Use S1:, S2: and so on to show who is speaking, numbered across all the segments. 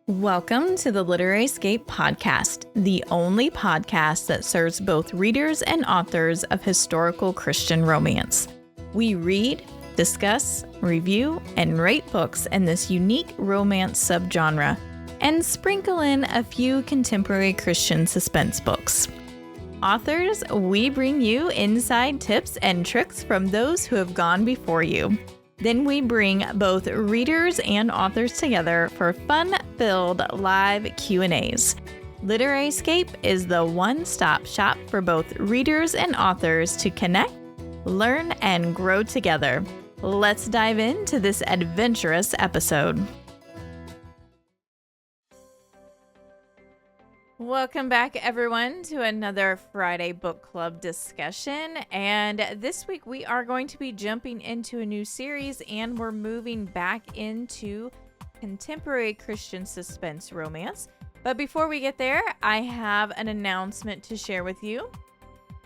S1: Welcome to the LiteraryScape podcast, the only podcast that serves both readers and authors of historical Christian romance. We read, discuss, review, and rate books in this unique romance subgenre, and sprinkle in a few contemporary Christian suspense books. Authors, we bring you inside tips and tricks from those who have gone before you. Then we bring both readers and authors together for fun-filled live Q&As. LiteraryScape is the one-stop shop for both readers and authors to connect, learn, and grow together. Let's dive into this adventurous episode. Welcome back, everyone, to another Friday Book Club discussion. And this week we are going to be jumping into a new series, and we're moving back into contemporary Christian suspense romance. But before we get there, I have an announcement to share with you.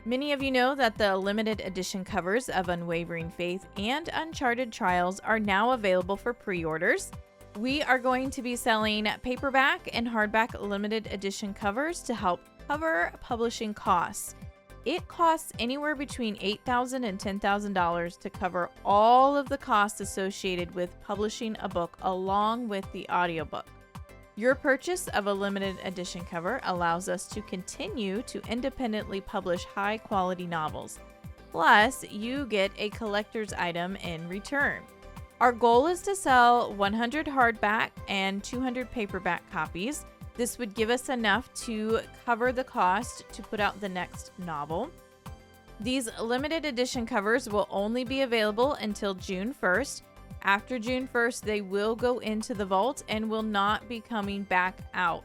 S1: Many of you know that the limited edition covers of Unwavering Faith and Uncharted Trials are now available for pre-orders. We are going to be selling paperback and hardback limited edition covers to help cover publishing costs. It costs anywhere between $8,000 and $10,000 to cover all of the costs associated with publishing a book along with the audiobook. Your purchase of a limited edition cover allows us to continue to independently publish high quality novels. Plus, you get a collector's item in return. Our goal is to sell 100 hardback and 200 paperback copies. This would give us enough to cover the cost to put out the next novel. These limited edition covers will only be available until June 1st. After June 1st, they will go into the vault and will not be coming back out.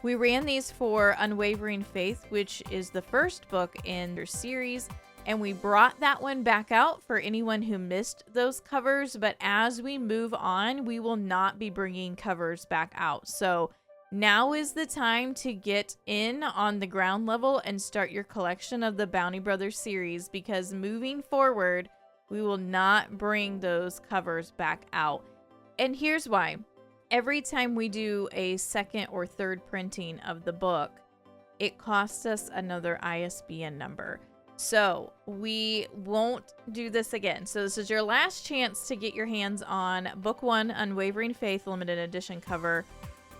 S1: We ran these for Unwavering Faith, which is the first book in their series, and we brought that one back out for anyone who missed those covers. But as we move on, we will not be bringing covers back out. So now is the time to get in on the ground level and start your collection of the Bounty Brothers series, because moving forward, we will not bring those covers back out. And here's why. Every time we do a second or third printing of the book, it costs us another ISBN number. So we won't do this again. So this is your last chance to get your hands on Book 1, Unwavering Faith Limited Edition cover,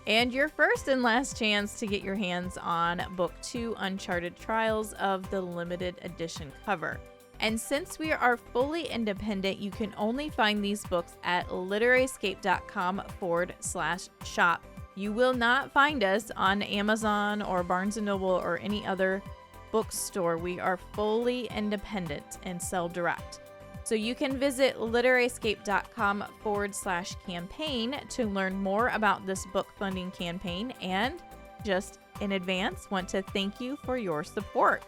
S1: and your first and last chance to get your hands on Book 2, Uncharted Trials of the Limited Edition cover. And since we are fully independent, you can only find these books at LiteraryScape.com/shop. You will not find us on Amazon or Barnes & Noble or any other bookstore. We are fully independent and sell direct. So you can visit LiteraryScape.com/campaign to learn more about this book funding campaign, and just in advance want to thank you for your support.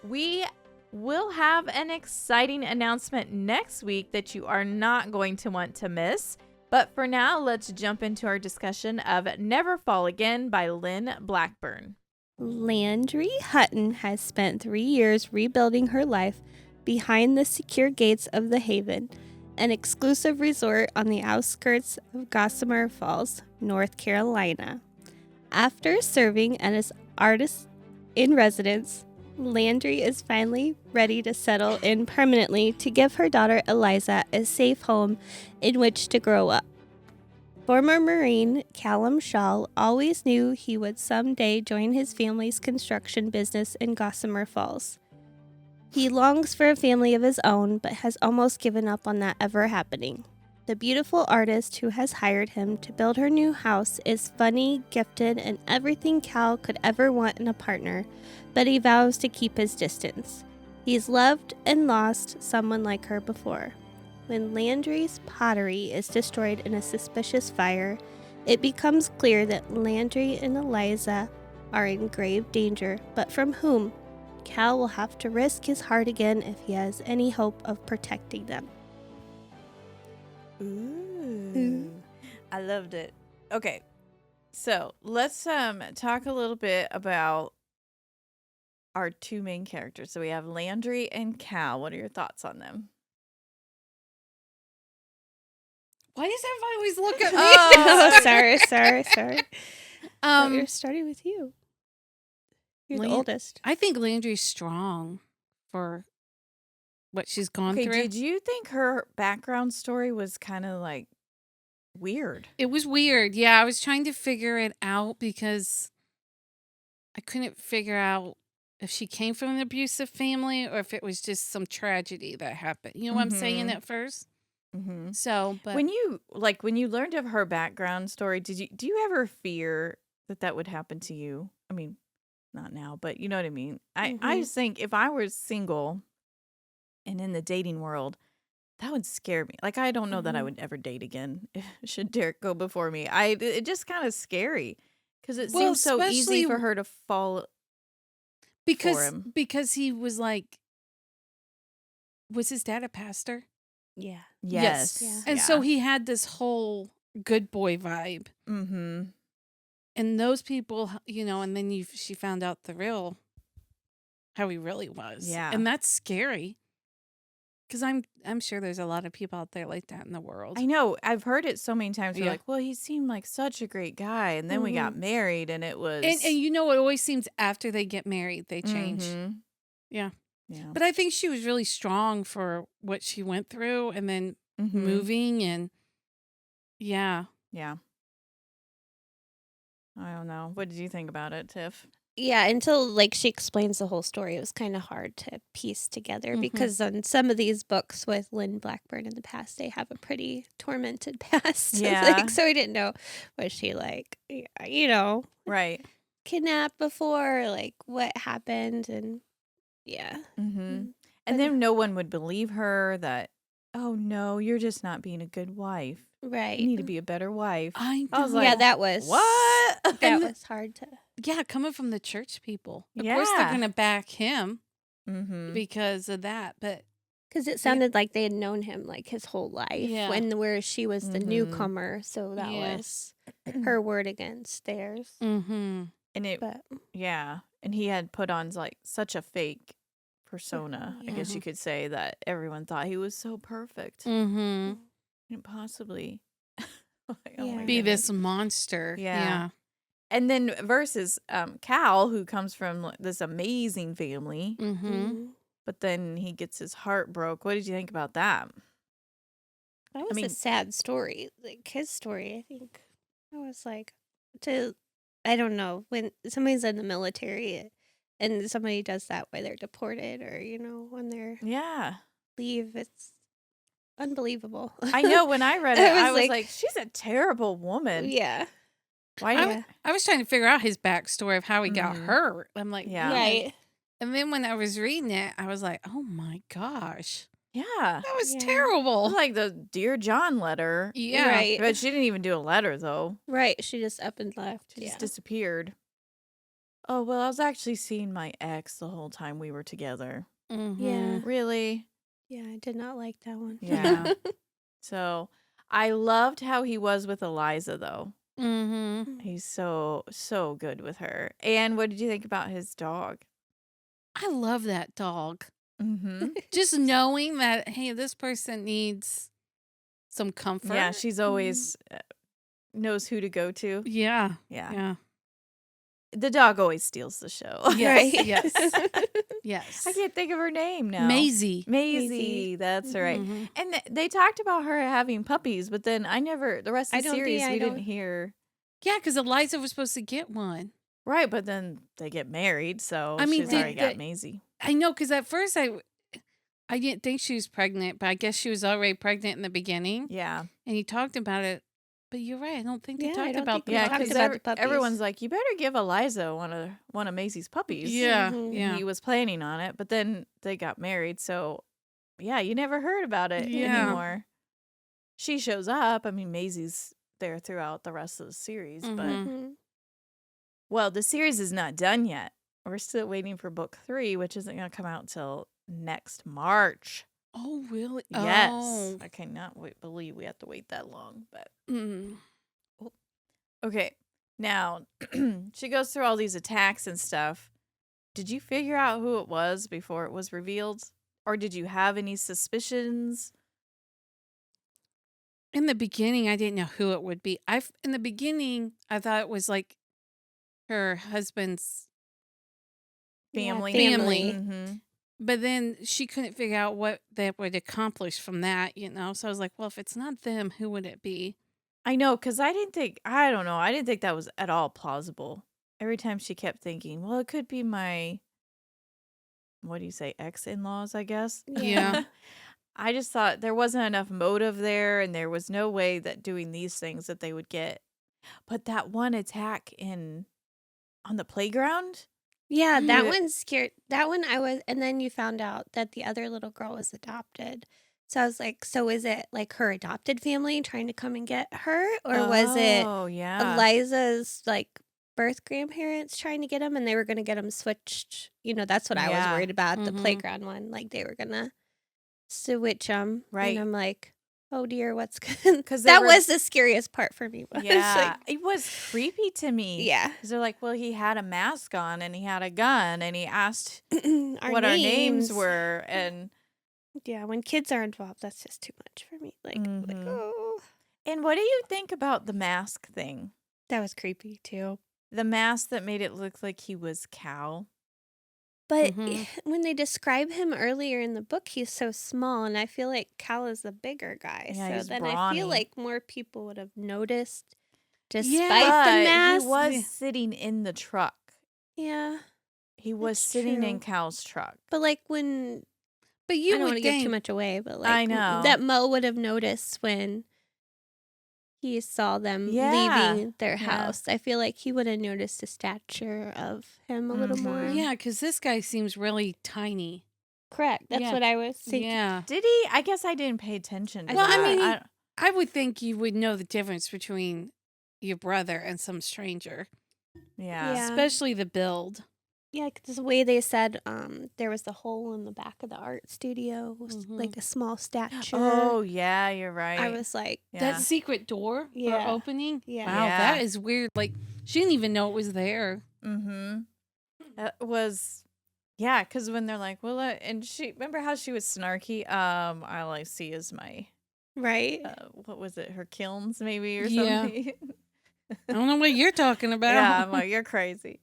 S1: We will have an exciting announcement next week that you are not going to want to miss. But for now, let's jump into our discussion of Never Fall Again by Lynn Blackburn.
S2: Landry Hutton has spent 3 years rebuilding her life behind the secure gates of the Haven, an exclusive resort on the outskirts of Gossamer Falls, North Carolina. After serving as artist in residence, Landry is finally ready to settle in permanently to give her daughter Eliza a safe home in which to grow up. Former Marine Callum Shaw always knew he would someday join his family's construction business in Gossamer Falls. He longs for a family of his own, but has almost given up on that ever happening. The beautiful artist who has hired him to build her new house is funny, gifted, and everything Cal could ever want in a partner, but he vows to keep his distance. He's loved and lost someone like her before. When Landry's pottery is destroyed in a suspicious fire, it becomes clear that Landry and Eliza are in grave danger, but from whom? Cal will have to risk his heart again if he has any hope of protecting them.
S1: Ooh. I loved it. Okay, so let's talk a little bit about our two main characters. So we have Landry and Cal. What are your thoughts on them?
S3: Why does everybody always look at me?
S2: Oh, sorry. We're starting with you. You're the
S3: Lan-
S2: oldest.
S3: I think Landry's strong for what she's gone
S1: Okay,
S3: through.
S1: did you think her background story was kind of like weird?
S3: It was weird. Yeah, I was trying to figure it out because I couldn't figure out if she came from an abusive family or if it was just some tragedy that happened. You know what I'm saying
S1: Mhm.
S3: at first?
S1: Mm-hmm.
S3: So, but
S1: When you learned of her background story, do you ever fear that would happen to you? I mean, not now, but you know what I mean. I
S2: Mhm.
S1: just think if I was single and in the dating world, that would scare me. Like I don't know that I
S2: Mhm.
S1: would ever date again. Should Derek go before me? It just kind of scary because it
S3: well,
S1: seems so easy
S3: especially
S1: for her to fall for him.
S3: because he was like, was his dad a pastor?
S2: Yeah.
S1: Yes.
S2: Yeah.
S3: And so he had this whole good boy vibe.
S1: Mm-hmm.
S3: And those people, and then she found out how he really was.
S1: Yeah.
S3: And that's scary. Because I'm sure there's a lot of people out there like that in the world.
S1: I know. I've heard it so many times. We're
S3: Yeah.
S1: like, well, he seemed like such a great guy. And then we got married and it was.
S3: And it always seems after they get married, they change.
S1: Mhm.
S3: Yeah.
S1: Yeah.
S3: But I think she was really strong for what she went through and then
S1: Mhm.
S3: moving and yeah.
S1: Yeah. I don't know. What did you think about it, Tiff?
S2: Yeah, until she explains the whole story, it was kind of hard to piece together
S3: Mhm.
S2: because on some of these books with Lynn Blackburn in the past, they have a pretty tormented past.
S1: Yeah.
S2: So I didn't know, was she
S1: Right.
S2: kidnapped before? Like what happened? And yeah.
S1: Mhm.
S2: But-
S1: And then no one would believe her that, oh no, you're just not being a good wife.
S2: Right.
S1: You need to be a better wife.
S3: I
S1: I was
S3: know.
S1: like,
S2: yeah, that was
S1: what?
S2: That
S3: And
S2: was hard to.
S3: Yeah, coming from the church people. Of course they're
S1: Yeah.
S3: going to back him
S1: Mhm.
S3: because of that. But
S2: Because it sounded like they had known him his whole life.
S3: Yeah.
S2: Where she was the
S1: Mhm.
S2: newcomer, so that
S3: Yeah.
S2: was her word against theirs.
S3: mm-hmm.
S1: And it,
S2: But
S1: yeah. And he had put on such a fake persona. I guess
S3: Yeah.
S1: you could say that everyone thought he was so perfect.
S3: Mm-hmm.
S1: Couldn't possibly
S2: Yeah.
S1: my
S3: Be
S1: goodness.
S3: this monster.
S1: Yeah. And then versus Cal, who comes from this amazing family,
S3: Mm-hmm.
S2: mhm.
S1: but then he gets his heart broke. What did you think about that?
S2: That was
S1: mean-
S2: a sad story. His story, I think. I was I don't know, when somebody's in the military and somebody does that while they're deported or, when they're
S1: Yeah.
S2: leave, it's unbelievable.
S1: I know when I read it,
S2: I
S1: I
S2: was
S1: was
S2: like-
S1: like, she's a terrible woman.
S2: Yeah.
S1: Why
S3: I
S1: do
S2: Yeah.
S3: I was trying to figure out his backstory of how he got
S1: Mhm.
S3: hurt. I'm like,
S1: Yeah.
S2: Right.
S3: And then when I was reading it, I was like, oh my gosh,
S1: Yeah.
S3: that was
S2: Yeah.
S1: It
S3: terrible.
S1: was like the Dear John letter.
S3: Yeah.
S2: Right.
S1: But she didn't even do a letter, though.
S2: Right. She just up and left.
S1: She
S2: Yeah.
S1: just disappeared. Oh, well, I was actually seeing my ex the whole time we were together.
S3: Mm-hmm.
S2: Yeah.
S1: Really?
S2: Yeah, I did not like that one.
S1: Yeah. So I loved how he was with Eliza, though.
S3: Mm-hmm.
S1: He's so good with her. And what did you think about his dog?
S3: I love that dog.
S1: Mm-hmm.
S3: Just knowing that, hey, this person needs some comfort.
S1: Yeah, she's always knows who to go to.
S3: Yeah.
S1: Yeah.
S3: Yeah.
S1: The dog always steals the show.
S3: Yes.
S2: Right.
S3: Yes. Yes.
S1: I can't think of her name now.
S3: Maisie.
S1: Maisie. That's right.
S3: Mhm.
S1: And they talked about her having puppies, but then the rest of the series, we didn't hear.
S3: Yeah, because Eliza was supposed to get one.
S1: Right, but then they get married, so
S3: I mean,
S1: she's
S3: did
S1: already got
S3: the-
S1: Maisie.
S3: I know, because at first I didn't think she was pregnant, but I guess she was already pregnant in the beginning.
S1: Yeah.
S3: And you talked about it. But you're right. I don't think they
S2: Yeah, I
S3: talked
S2: don't
S3: about
S2: think
S3: the
S2: we
S1: Yeah,
S2: talked
S3: puppies.
S1: because
S2: about the puppies.
S1: everyone's like, you better give Eliza one of Maisie's puppies.
S3: Yeah.
S2: Mhm.
S1: And
S3: Yeah.
S1: he was planning on it, but then they got married, so yeah, you never heard about it
S3: Yeah.
S1: anymore. She shows up. I mean, Maisie's there throughout the rest of the series, but
S3: Mhm.
S2: Mhm.
S1: well, the series is not done yet. We're still waiting for book 3, which isn't going to come out till next March.
S3: Oh, really?
S1: Yes,
S3: Oh.
S1: I cannot believe we have to wait that long, but
S3: Mm.
S1: okay. Now, she goes through all these attacks and stuff. Did you figure out who it was before it was revealed? Or did you have any suspicions?
S3: In the beginning, I didn't know who it would be. In the beginning, I thought it was like her husband's
S1: Family.
S3: family.
S1: Mm-hmm.
S3: But then she couldn't figure out what they would accomplish from that, So I was like, well, if it's not them, who would it be?
S1: I know, because I didn't think that was at all plausible. Every time she kept thinking, well, it could be my, what do you say, ex-in-laws, I guess.
S3: Yeah.
S1: I just thought there wasn't enough motive there, and there was no way that doing these things that they would get. But that one attack on the playground?
S2: Yeah, that
S1: Yeah.
S2: one scared. That one I was, and then you found out that the other little girl was adopted. So I was like, so is it like her adopted family trying to come and get her, or was it
S1: Oh, yeah.
S2: Eliza's like birth grandparents trying to get him, and they were going to get him switched? That's what I was
S1: Yeah.
S2: worried about, the
S3: Mhm.
S2: playground one. Like they were going to switch him,
S1: Right.
S2: and I'm like, oh dear, what's good?
S1: 'Cause they
S2: That
S1: were-
S2: was the scariest part for me. Was
S1: Yeah,
S2: like,
S1: it was creepy to me.
S2: yeah.
S1: Because they're like, well, he had a mask on and he had a gun and he asked
S2: Our
S1: what our names were. And
S2: Yeah, when kids are involved, that's just too much for me. Like,
S1: Mhm.
S2: oh,
S1: what do you think about the mask thing?
S2: that was creepy too.
S1: The mask that made it look like he was Cal.
S2: But
S3: Mhm.
S2: when they describe him earlier in the book, he's so small, and I feel like Cal is the bigger guy.
S1: Yeah,
S2: so
S1: he's
S2: then I
S1: brawny.
S2: feel like more people would have noticed, despite
S3: Yeah.
S2: the
S1: But
S2: mask.
S1: he was sitting in the truck.
S2: Yeah,
S1: He was
S2: That's
S1: sitting in
S2: true.
S1: Cal's truck.
S2: but like when
S3: But
S2: I
S3: you
S2: don't want
S3: would
S2: to give too
S3: think,
S2: much away, but like
S1: I know.
S2: that Mo would have noticed when he saw them
S1: Yeah,
S2: leaving their
S1: yeah.
S2: house. I feel like he would have noticed the stature of him a little more.
S1: Mhm.
S3: yeah, because this guy seems really tiny.
S2: Correct. That's
S3: Yeah.
S2: what I was thinking.
S3: Yeah.
S1: Did he? I guess I didn't pay attention to
S2: Well, I
S1: that.
S2: mean,
S3: I would think you would know the difference between your brother and some stranger,
S1: yeah.
S2: Yeah.
S3: especially the build.
S2: Yeah, 'cause the way they said there was the hole in the back of the art studio, was
S3: Mhm.
S2: like a small statue.
S1: Oh, yeah, you're right.
S2: I was like,
S1: yeah.
S3: That secret door
S2: Yeah.
S3: or opening.
S2: Yeah.
S3: Wow,
S1: Yeah.
S3: that is weird. Like she didn't even know it was there.
S1: Mm-hmm. That was, yeah, because when they're like, well, and she, remember how she was snarky? All I see is my,
S2: right.
S1: what was it, her kilns maybe or
S3: Yeah.
S1: something?
S3: I don't know what you're talking about.
S1: Yeah, I'm like, you're crazy.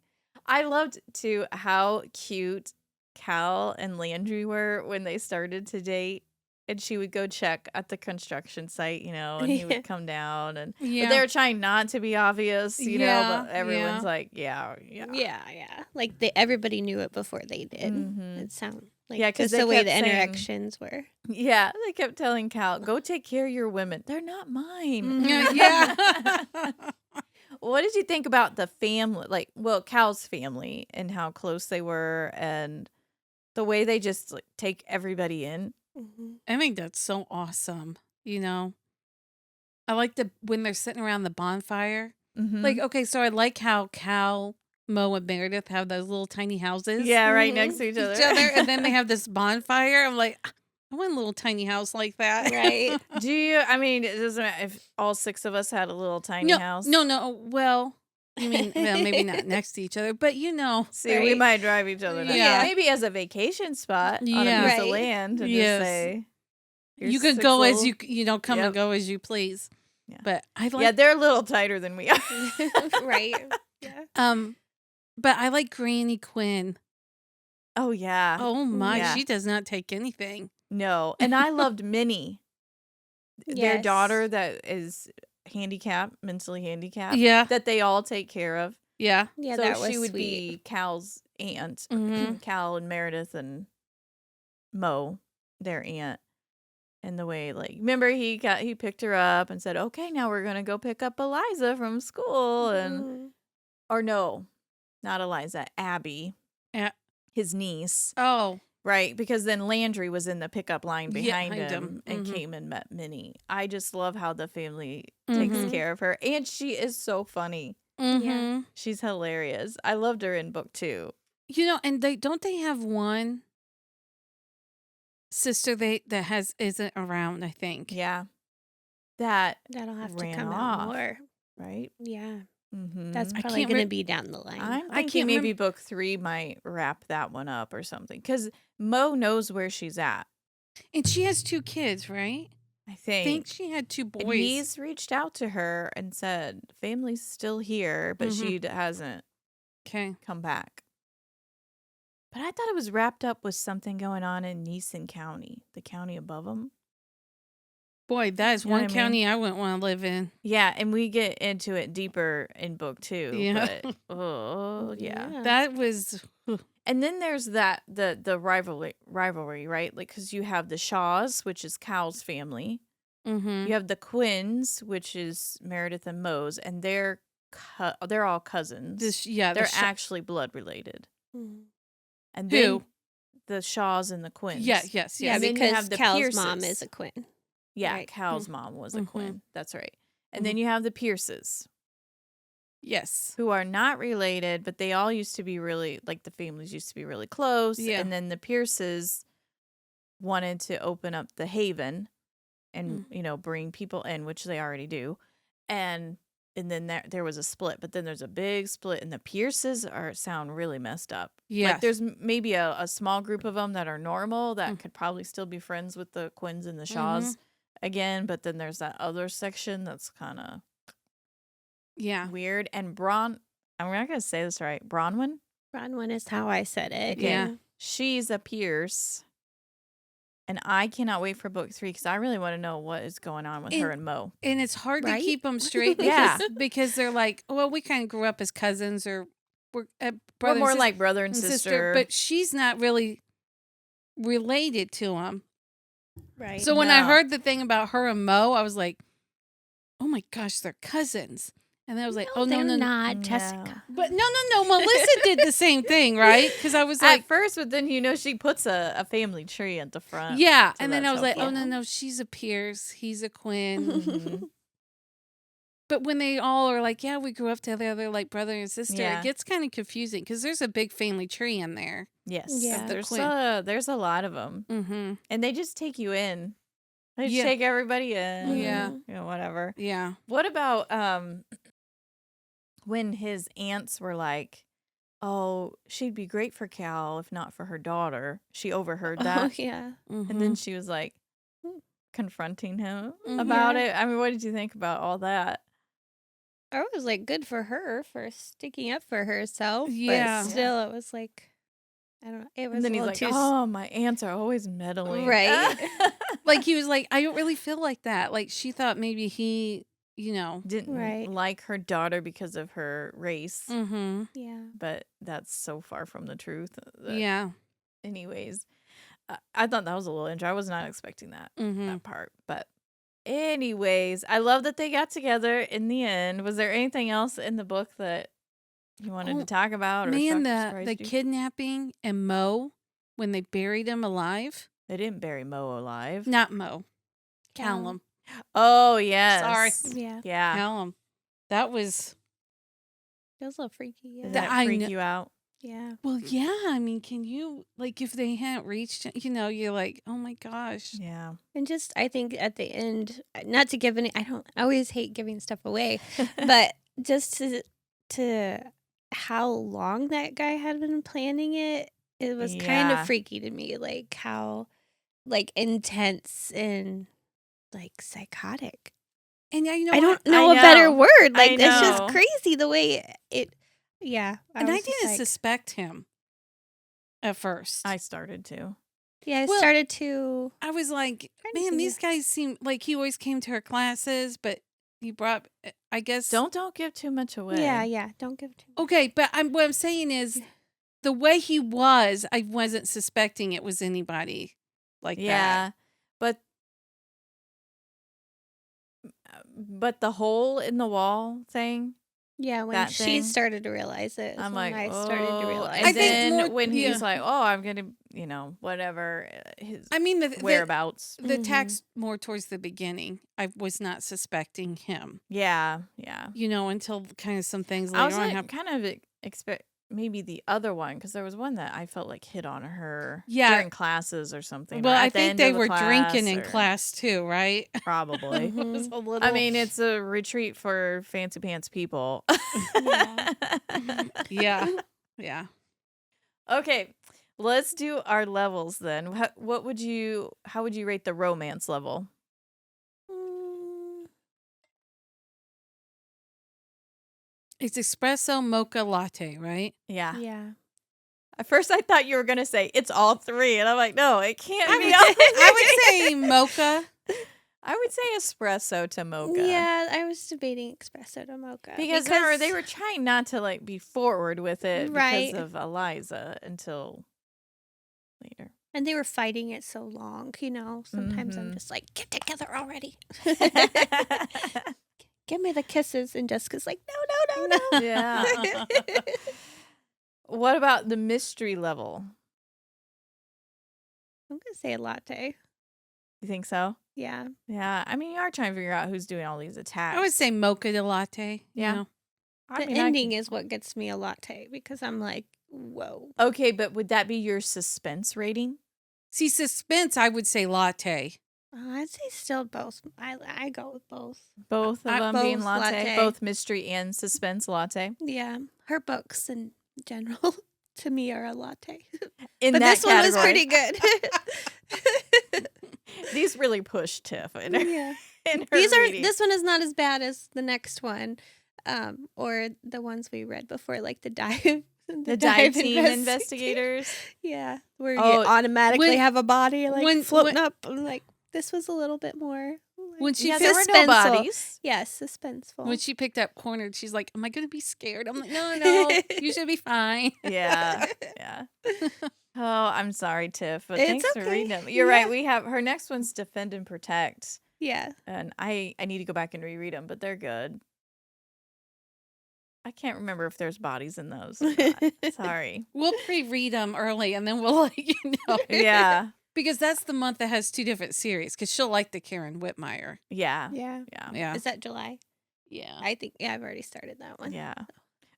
S1: I loved, too, how cute Cal and Landry were when they started to date. And she would go check at the construction site, and he
S2: Yeah.
S1: would come down. And but
S3: Yeah.
S1: they were trying not to be obvious,
S3: Yeah,
S1: but everyone's
S3: yeah.
S1: like, yeah.
S2: Yeah. Like everybody knew it before they did.
S1: Mhm.
S2: It sounded like
S1: Yeah, 'cause
S2: just
S1: they
S2: the way
S1: kept
S2: the
S1: saying-
S2: interactions were.
S1: Yeah, they kept telling Cal, go take care of your women. They're not mine.
S3: Mhm. Yeah.
S1: What did you think about the family, Cal's family and how close they were and the way they just take everybody in?
S2: Mhm.
S3: I think that's so awesome. I like when they're sitting around the bonfire.
S1: Mhm.
S3: Like, okay, so I like how Cal, Mo, and Meredith have those little tiny houses.
S1: Yeah, right
S2: Mhm.
S1: next to each other.
S3: And then they have this bonfire. I'm like, I want a little tiny house like that.
S2: Right.
S1: Do you, I mean, it doesn't matter if all 6 of us had a little tiny house.
S3: No. Well, maybe not next to each other, but
S1: See, we
S2: Right.
S1: might drive each other nuts.
S3: Yeah.
S1: Maybe as a vacation spot on a
S3: Yeah.
S1: piece of
S2: Right.
S1: land and
S3: Yes.
S1: just say,
S3: you
S1: "Here's
S3: could
S1: 6
S3: go as
S1: little-"
S3: you come
S1: Yep.
S3: and go as you please.
S1: Yeah.
S3: But I like
S1: Yeah, they're a little tighter than we are.
S2: Right. Yeah.
S3: but I like Granny Quinn.
S1: Oh, yeah.
S3: Oh my,
S1: Yeah.
S3: she does not take anything.
S1: No. And I loved Minnie, their
S2: Yes.
S1: daughter that is mentally handicapped,
S3: Yeah.
S1: that they all take care of.
S3: Yeah.
S2: Yeah,
S1: So
S2: that was
S1: she would
S2: sweet.
S1: be Cal's aunt,
S3: Mhm.
S1: Cal and Meredith and Mo, their aunt. And the way, remember he picked her up and said, okay, now we're going to go pick up Eliza from school. And,
S2: Mhm.
S1: or no, not Eliza, Abby, his niece.
S3: Oh.
S1: Right, because then Landry was in the pickup line
S3: Yeah,
S1: behind
S3: behind
S1: him
S3: him.
S1: and
S3: Mhm.
S1: came and met Minnie. I just love how the family takes
S3: Mhm.
S1: care of her. And she is so funny.
S3: Mm-hmm.
S1: She's hilarious. I loved her in book 2.
S3: And they have one sister that isn't around, I think.
S1: Yeah. That
S2: That'll have to
S1: ran
S2: come
S1: off,
S2: out more.
S1: right?
S2: Yeah.
S1: Mm-hmm.
S2: That's
S3: I
S2: probably
S3: can't
S2: going to
S3: re-
S2: be down the line.
S1: I'm
S3: I
S1: thinking
S3: can't
S1: maybe book 3 might wrap that one up or something. Because Mo knows where she's at.
S3: And she has 2 kids, right?
S1: I
S3: I
S1: think.
S3: think she had 2
S1: And
S3: boys.
S1: he's reached out to her and said, family's still here, but she hasn't
S3: Okay.
S1: come back. But I thought it was wrapped up with something going on in Neeson County, the county above them.
S3: Boy, that is
S1: You know
S3: one
S1: what I mean?
S3: county I wouldn't want to live in.
S1: Yeah, and we get into it deeper in book 2.
S3: Yeah.
S1: But, oh, yeah.
S3: That was
S1: And then there's the rivalry, right? Like, because you have the Shaws, which is Cal's family.
S3: mhm.
S1: You have the Quinns, which is Meredith and Mose, and they're all cousins. They're actually blood related. And then
S3: Who?
S1: the Shaws and the Quinns.
S3: Yeah, yes,
S2: Yeah,
S1: And then you
S2: because
S1: have the
S2: Cal's mom
S1: Pierces.
S2: is a Quinn.
S1: Yeah,
S2: Right.
S1: Cal's mom was a
S3: Mhm.
S1: Quinn. That's right. And then you have the Pierces,
S3: Yes.
S1: who are not related, but they all used to be really, like, the families used to be really close.
S3: Yeah.
S1: And then the Pierces wanted to open up the Haven and, bring people in, which they already do. And then there was a split, but then there's a big split, and the Pierces sound really messed up.
S3: Yes.
S1: Like, there's maybe a small group of them that are normal that could probably still be friends with the Quinns and the Shaws again, but then there's that other section that's kind of weird. And I'm not going to say this right, Bronwyn?
S2: Bronwyn is how I said it.
S1: Okay.
S3: Yeah.
S1: She's a Pierce. And I cannot wait for book 3 because I really want to know what is going on with her and Mo.
S3: And it's hard
S2: Right?
S3: to keep them straight
S1: Yeah.
S3: because they're like, well, we kind of grew up as cousins or we're
S1: We're
S3: brother
S1: more
S3: and
S1: like brother and sister.
S3: but she's not really related to them.
S2: Right.
S3: So when I
S1: No.
S3: heard the thing about her and Mo, I was like, oh my gosh, they're cousins. And I was like, oh, no,
S2: they're
S3: no, no.
S2: not,
S1: No.
S2: Jessica.
S3: But no. Melissa did the same thing, right? Because I was like,
S1: At first, but then she puts a family tree at the front.
S3: yeah.
S1: so
S3: And then I
S1: that's
S3: was like, oh,
S1: helpful.
S3: no, she's a Pierce. He's a Quinn.
S1: Mhm.
S3: But when they all are like, yeah, we grew up together like brother and sister,
S1: Yeah.
S3: it gets kind of confusing because there's a big family tree in there.
S1: Yes.
S2: Yeah.
S1: There's
S3: Quinn.
S1: there's a lot of them.
S3: Mm-hmm.
S1: And they just take you in. They just
S3: Yeah.
S1: take everybody in.
S3: Yeah.
S1: Whatever.
S3: Yeah.
S1: What about when his aunts were like, oh, she'd be great for Cal if not for her daughter. She overheard that.
S2: Oh, yeah.
S1: And then she was like confronting him
S3: Mhm.
S1: about it. I mean, what did you think about all that?
S2: I was like, good for her for sticking up for herself.
S3: Yeah.
S2: But still, it was like, I don't know. It was
S1: And then
S2: a
S1: he's
S2: little
S1: like,
S2: too.
S1: oh, my aunts are always meddling.
S2: Right.
S3: like he was like, I don't really feel like that. Like she thought maybe he,
S1: Didn't
S2: Right.
S1: like her daughter because of her race.
S3: Mm-hmm.
S2: Yeah.
S1: But that's so far from the truth. that-
S3: Yeah.
S1: Anyways, I thought that was a little interesting. I was not expecting that
S3: Mm-hmm.
S1: that part. But anyways, I love that they got together in the end. Was there anything else in the book that you wanted to talk about? Or
S3: Man,
S1: shocked or
S3: the
S1: surprised you?
S3: kidnapping and Mo when they buried him alive.
S1: They didn't bury Mo alive.
S3: Not Mo.
S2: Cal.
S3: Callum.
S1: Oh, yes.
S3: Sorry.
S2: Yeah.
S1: Yeah.
S3: Callum. That was
S2: It was a little freaky. Yeah.
S1: Did
S3: That-
S1: that
S3: I
S1: freak
S3: kn-
S1: you out?
S2: Yeah.
S3: well, yeah. I mean, can you like if they hadn't reached, you're like, oh my gosh.
S1: Yeah.
S2: And just, I think at the end, not to give any, I always hate giving stuff away, but just to how long that guy had been planning it, it was kind
S1: Yeah.
S2: of freaky to me. Like how, like intense and like psychotic.
S3: And yeah,
S2: I don't
S1: I
S2: know a better
S1: know.
S2: word.
S1: I
S2: Like it's just
S1: know.
S2: crazy the way it. Yeah.
S3: And I
S2: was just
S3: didn't
S2: like-
S3: suspect him at first.
S1: I started to.
S2: Yeah, I
S3: Well,
S2: started to.
S3: I was like,
S2: Trying to
S3: man,
S2: think
S3: these
S2: of-
S3: guys seem like he always came to her classes, but he brought, I guess.
S1: Don't give too much away.
S2: Yeah. Don't give too much.
S3: Okay, but what I'm saying is the way he was, I wasn't suspecting it was anybody like
S1: Yeah. But the hole in the wall thing,
S2: Yeah, when
S1: that
S2: she
S1: thing.
S2: started to realize it, is
S1: I'm
S2: when
S1: like,
S2: I started to
S1: oh.
S2: realize.
S1: And
S3: I think
S1: then
S3: more-
S1: when
S3: yeah.
S1: he's like, oh, I'm going to, whatever, his
S3: I mean, the
S1: whereabouts.
S3: the
S2: Mhm.
S3: text more towards the beginning, I was not suspecting him,
S1: Yeah.
S3: until kind of some things
S1: I was
S3: later on
S1: like,
S3: happened.
S1: kind of expect maybe the other one, because there was one that I felt like hit on her
S3: Yeah.
S1: during classes or something.
S3: Well,
S1: or
S3: I
S1: at the
S3: think
S1: end
S3: they
S1: of the
S3: were drinking
S1: class
S3: in
S1: or-
S3: class too, right?
S1: Probably.
S3: It was a little.
S1: I mean, it's a retreat for fancy pants people.
S3: yeah, yeah.
S1: Okay, let's do our levels then. How would you rate the romance level?
S3: It's espresso, mocha, latte, right?
S1: Yeah.
S2: Yeah.
S1: At first, I thought you were going to say it's all three. And I'm like, no, it can't be all
S3: I would say mocha.
S1: I would say espresso to mocha.
S2: Yeah, I was debating espresso to mocha.
S1: Because remember, they were trying not to like be forward with it
S2: Right.
S1: because of Eliza until later.
S2: And they were fighting it so long, Sometimes I'm
S1: Mhm.
S2: just like, get together already. Give me the kisses. And Jessica's like, no.
S1: Yeah. What about the mystery level?
S2: I'm going to say a latte.
S1: You think so?
S2: Yeah.
S1: Yeah. I mean, you are trying to figure out who's doing all these attacks.
S3: I would say mocha to latte.
S1: Yeah.
S3: You know?
S1: I
S2: The
S1: mean, I
S2: ending
S1: can-
S2: is what gets me a latte because I'm like, whoa.
S1: Okay, but would that be your suspense rating?
S3: See, suspense, I would say latte.
S2: I'd say still both. I go with both.
S1: Both of them being
S2: both
S1: latte?
S2: latte.
S1: Both mystery and suspense latte?
S2: Yeah. Her books in general to me are a latte.
S1: In
S2: But
S1: that
S2: this one was
S1: category.
S2: pretty good.
S1: These really push Tiff in her,
S2: Yeah.
S1: in her
S2: These are
S1: reading.
S2: this one is not as bad as the next one. Or the ones we read before, like the dive.
S1: The dive team investigators.
S2: Yeah. Where you
S1: Oh,
S2: automatically
S3: when-
S2: have a body like
S3: when-
S2: floating up. I'm like, this was a little bit more like,
S3: When she
S1: Yeah, there were no
S2: suspenseful.
S1: bodies.
S2: Yes, suspenseful.
S3: When she picked up cornered, she's like, am I going to be scared? I'm like, no, you should be fine.
S1: Yeah. Yeah. Oh, I'm sorry, Tiff, but
S2: It's
S1: thanks for
S2: okay.
S1: reading them. You're
S2: Yeah.
S1: right. We have her next one's Defend and Protect.
S2: Yeah.
S1: And I need to go back and reread them, but they're good. I can't remember if there's bodies in those. Or not. Sorry.
S3: We'll pre-read them early and then we'll let you know.
S1: Yeah.
S3: Because that's the month that has 2 different series because she'll like the Karen Whitmire.
S1: Yeah.
S2: Yeah.
S1: Yeah.
S3: Yeah.
S2: Is that July?
S3: Yeah.
S2: I think I've already started that one.
S1: Yeah.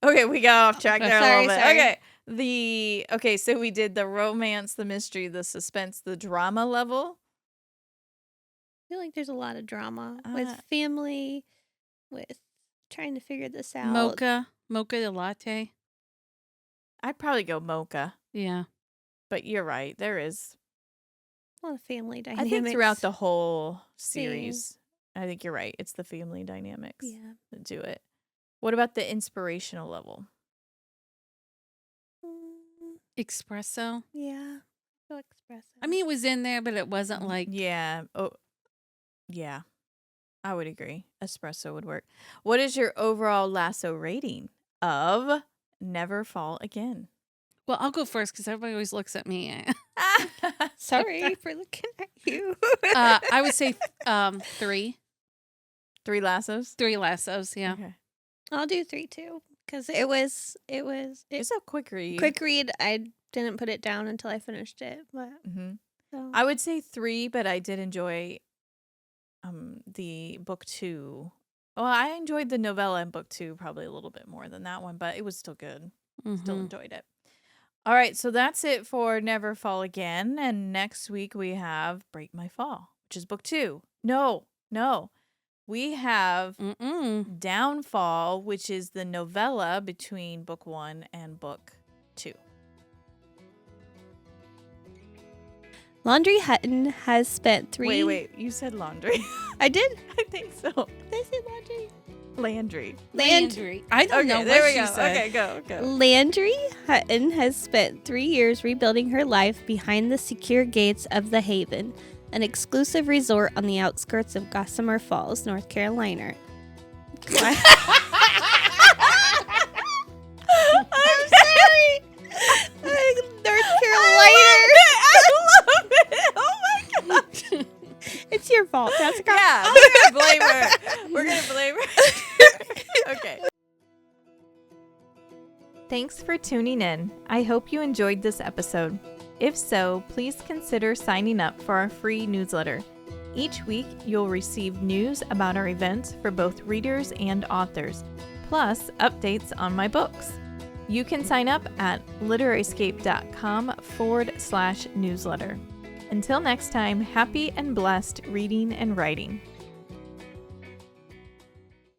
S1: Okay, we got off track there a
S2: Sorry,
S1: little bit.
S2: sorry.
S1: Okay. So we did the romance, the mystery, the suspense, the drama level.
S2: I feel like there's a lot of drama
S1: Uh,
S2: with family, with trying to figure this out.
S3: Mocha to latte.
S1: I'd probably go mocha,
S3: Yeah.
S1: but you're right. There is.
S2: A lot of family
S1: I
S2: dynamics.
S1: think throughout the whole series, I think you're right. It's the family dynamics
S2: Yeah.
S1: that do it. What about the inspirational level?
S3: Espresso.
S2: Yeah. Go espresso.
S3: I mean, it was in there, but it wasn't like.
S1: Yeah. Oh, yeah. I would agree. Espresso would work. What is your overall lasso rating of Never Fall Again?
S3: Well, I'll go first because everybody always looks at me.
S2: Sorry for looking at you.
S3: I would say 3.
S1: 3 lassos?
S3: 3 lassos. Yeah.
S1: Okay.
S2: I'll do 3 too because it was
S1: It's a quick read.
S2: quick read. I didn't put it down until I finished it, but
S1: hmm
S2: so.
S1: I would say 3, but I did enjoy the book 2. Well, I enjoyed the novella in book 2 probably a little bit more than that one, but it was still good. Still
S3: Mhm.
S1: enjoyed it. All right, so that's it for Never Fall Again. And next week we have Break My Fall, which is book 2. No. We have
S3: Mm-mm.
S1: Downfall, which is the novella between book 1 and book 2.
S2: Laundry Hutton has spent 3.
S1: Wait, you said laundry.
S2: I did.
S1: I think so.
S2: Did I say laundry?
S1: Landry.
S3: Landry. I don't
S1: Okay,
S3: know
S1: there
S3: what
S1: we
S3: she
S1: go.
S3: said.
S1: Okay, go.
S2: Landry Hutton has spent 3 years rebuilding her life behind the secure gates of the Haven, an exclusive resort on the outskirts of Gossamer Falls, North Carolina. I'm sorry. North Carolina.
S1: I love it. Oh my god.
S2: It's your fault, Jessica.
S1: Yeah, we're gonna blame her. We're gonna blame her. Okay. Thanks for tuning in. I hope you enjoyed this episode. If so, please consider signing up for our free newsletter. Each week, you'll receive news about our events for both readers and authors, plus updates on my books. You can sign up at LiteraryScape.com/newsletter. Until next time, happy and blessed reading and writing.